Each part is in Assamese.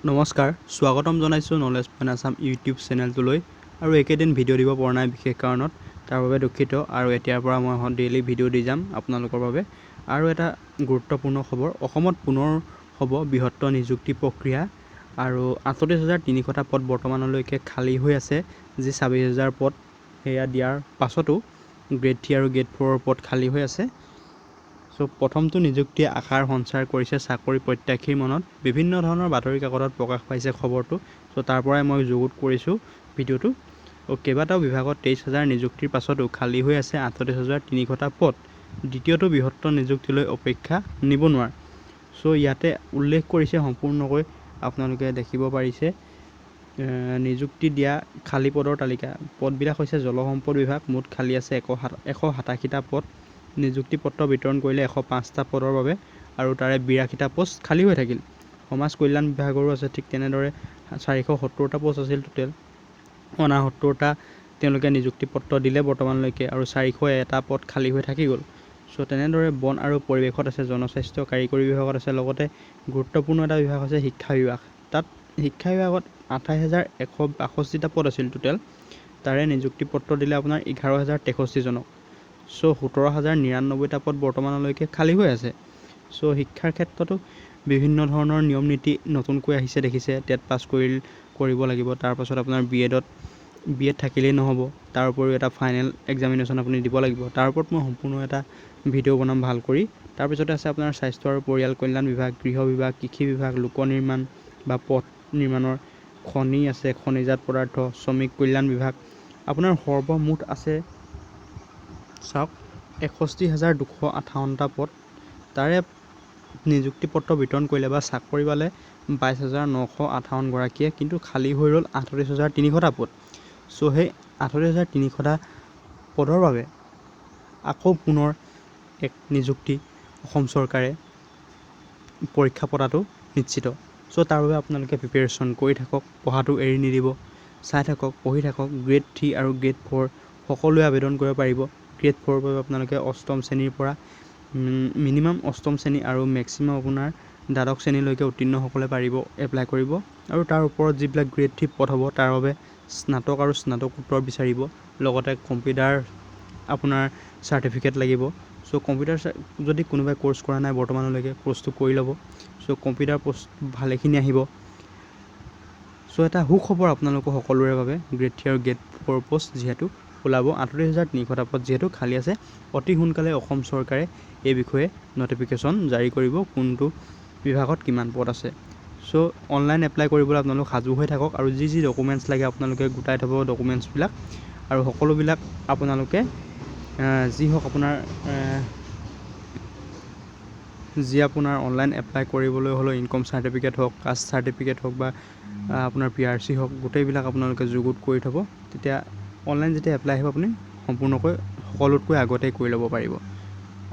নমস্কাৰ, স্বাগতম জনাইছোঁ নলেজ পইণ্ট আছাম ইউটিউব চেনেলটোলৈ। আৰু একেদিন ভিডিঅ' দিব পৰা নাই বিশেষ কাৰণত, তাৰ বাবে দুখিত। আৰু এতিয়াৰ পৰা মই ডেইলি ভিডিঅ' দি যাম আপোনালোকৰ বাবে। আৰু এটা গুৰুত্বপূৰ্ণ খবৰ, অসমত পুনৰ হ'ব বৃহত্তৰ নিযুক্তি প্ৰক্ৰিয়া। আৰু ৩৮,৩০০টা পদ বৰ্তমানলৈকে খালী হৈ আছে, যি ২৬,০০০ পদ সেয়া দিয়াৰ পাছতো গ্ৰেড 3 আৰু গ্ৰেড 4ৰ পদ খালী হৈ আছে। প্ৰথমটো নিযুক্তিয়ে আশাৰ সঞ্চাৰ কৰিছে চাকৰি প্ৰত্যাশীৰ মনত। বিভিন্ন ধৰণৰ বাতৰি কাকতত প্ৰকাশ পাইছে খবৰটো। তাৰ পৰাই মই যুগুত কৰিছোঁ ভিডিঅ'টো। কেইবাটাও বিভাগত ২৩,০০০ নিযুক্তিৰ পাছতো খালী হৈ আছে ৩৮,৩০০টা পদ। দ্বিতীয়টো বৃহত্তৰ নিযুক্তিলৈ অপেক্ষা নিবনুৱাৰ। ইয়াতে উল্লেখ কৰিছে সম্পূৰ্ণকৈ, আপোনালোকে দেখিব পাৰিছে নিযুক্তি দিয়া খালী পদৰ তালিকা। পদবিলাক হৈছে জলসম্পদ বিভাগ, মুঠ খালী আছে ১৮৭টা পদ। নিযুক্তি পত্ৰ বিতৰণ কৰিলে ১০৫টা পদৰ বাবে, আৰু তাৰে ৮২টা পোষ্ট খালী হৈ থাকিল। সমাজ কল্যাণ বিভাগৰো আছে ঠিক তেনেদৰে ৪৭০টা পোষ্ট আছিল টোটেল। ৬৯টা তেওঁলোকে নিযুক্তি পত্ৰ দিলে বৰ্তমানলৈকে, আৰু ৪০১টা পদ খালী হৈ থাকি গ'ল। তেনেদৰে বন আৰু পৰিৱেশত আছে, জনস্বাস্থ্য কাৰিকৰী বিভাগত আছে, লগতে গুৰুত্বপূৰ্ণ এটা বিভাগ আছে শিক্ষা বিভাগ। তাত শিক্ষা বিভাগত ২৮,১৬২টা পদ আছিল টোটেল। তাৰে নিযুক্তি পত্ৰ দিলে আপোনাৰ ১১,০৬৩জনক। ১৭,০৯৯টা পদ বৰ্তমানলৈকে খালী হৈ আছে। শিক্ষাৰ ক্ষেত্ৰতো বিভিন্ন ধৰণৰ নিয়ম নীতি নতুনকৈ আহিছে, দেখিছে। টেট পাছ কৰিব লাগিব, তাৰপাছত আপোনাৰ বি এড থাকিলেই নহ'ব, তাৰ উপৰিও এটা ফাইনেল এক্সামিনেশ্যন আপুনি দিব লাগিব। তাৰ ওপৰত মই সম্পূৰ্ণ এটা ভিডিঅ' বনাম ভাল কৰি। তাৰপিছতে আছে আপোনাৰ স্বাস্থ্য আৰু পৰিয়াল কল্যাণ বিভাগ, গৃহ বিভাগ, কৃষি বিভাগ, লোক নিৰ্মাণ বা পথ নিৰ্মাণৰ, খনি আছে, খনিজাত পদাৰ্থ, শ্ৰমিক কল্যাণ বিভাগ। আপোনাৰ সৰ্বমুঠ আছে চাওক ৬১,২৫৮টা পদ। তাৰে নিযুক্তি পত্ৰ বিতৰণ কৰিলে বা চাকৰি পালে ২২,৯৫৮গৰাকীয়ে, কিন্তু খালী হৈ ৰ'ল ৩৮,৩০০টা পদ। সেই ৩৮,৩০০টা পদৰ বাবে আকৌ পুনৰ এক নিযুক্তি অসম চৰকাৰে পৰীক্ষা পতাটো নিশ্চিত। তাৰ বাবে আপোনালোকে প্ৰিপেৰেশ্যন কৰি থাকক, পঢ়াটো এৰি নিদিব, চাই থাকক, পঢ়ি থাকক। গ্ৰেড 3 আৰু গ্ৰেড 4 সকলোৱে আবেদন কৰিব পাৰিব। গ্ৰেড 4ৰ বাবে আপোনালোকে অষ্টম শ্ৰেণীৰ পৰা মিনিমাম অষ্টম শ্ৰেণী আৰু মেক্সিমাম আপোনাৰ দ্বাদশ শ্ৰেণীলৈকে উত্তীৰ্ণসকলে পাৰিব এপ্লাই কৰিব। আৰু তাৰ ওপৰত যিবিলাক গ্ৰেড 3 পদ হ'ব, তাৰ বাবে স্নাতক আৰু স্নাতকোত্তৰ বিচাৰিব। লগতে কম্পিউটাৰ আপোনাৰ চাৰ্টিফিকেট লাগিব। কম্পিউটাৰ যদি কোনোবাই কোৰ্চ কৰা নাই বৰ্তমানলৈকে, কোৰ্চটো কৰি ল'ব। কম্পিউটাৰ পোষ্ট ভালেখিনি আহিব। এটা সুখবৰ আপোনালোকৰ সকলোৰে বাবে, গ্ৰেড 3 আৰু গ্ৰেড 4 পোষ্ট যিহেতু ওলাব, ৩৮,৩০০টা পদ যিহেতু খালী আছে। অতি সোনকালে অসম চৰকাৰে এই বিষয়ে নটিফিকেশ্যন জাৰি কৰিব, কোনটো বিভাগত কিমান পদ আছে। অনলাইন এপ্লাই কৰিবলৈ আপোনালোক সাজু হৈ থাকক, আৰু যি ডকুমেণ্টছ লাগে আপোনালোকে গোটাই থ'ব ডকুমেণ্টছবিলাক। আৰু সকলোবিলাক আপোনালোকে যি হওক আপোনাৰ অনলাইন এপ্লাই কৰিবলৈ হ'লেও ইনকম চাৰ্টিফিকেট হওক, কাষ্ট চাৰ্টিফিকেট হওক, বা আপোনাৰ PRC হওক, গোটেইবিলাক আপোনালোকে যুগুত কৰি থ'ব। তেতিয়া অনলাইন যেতিয়া এপ্লাই আহিব, আপুনি সম্পূৰ্ণকৈ সকলোতকৈ আগতেই কৰি ল'ব পাৰিব।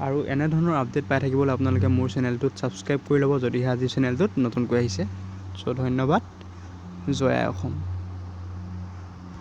আৰু এনেধৰণৰ আপডেট পাই থাকিবলৈ আপোনালোকে মোৰ চেনেলটোত ছাবস্ক্ৰাইব কৰি ল'ব, যদিহে আজি চেনেলটোত নতুনকৈ আহিছে। ধন্যবাদ। জয় আই অসম।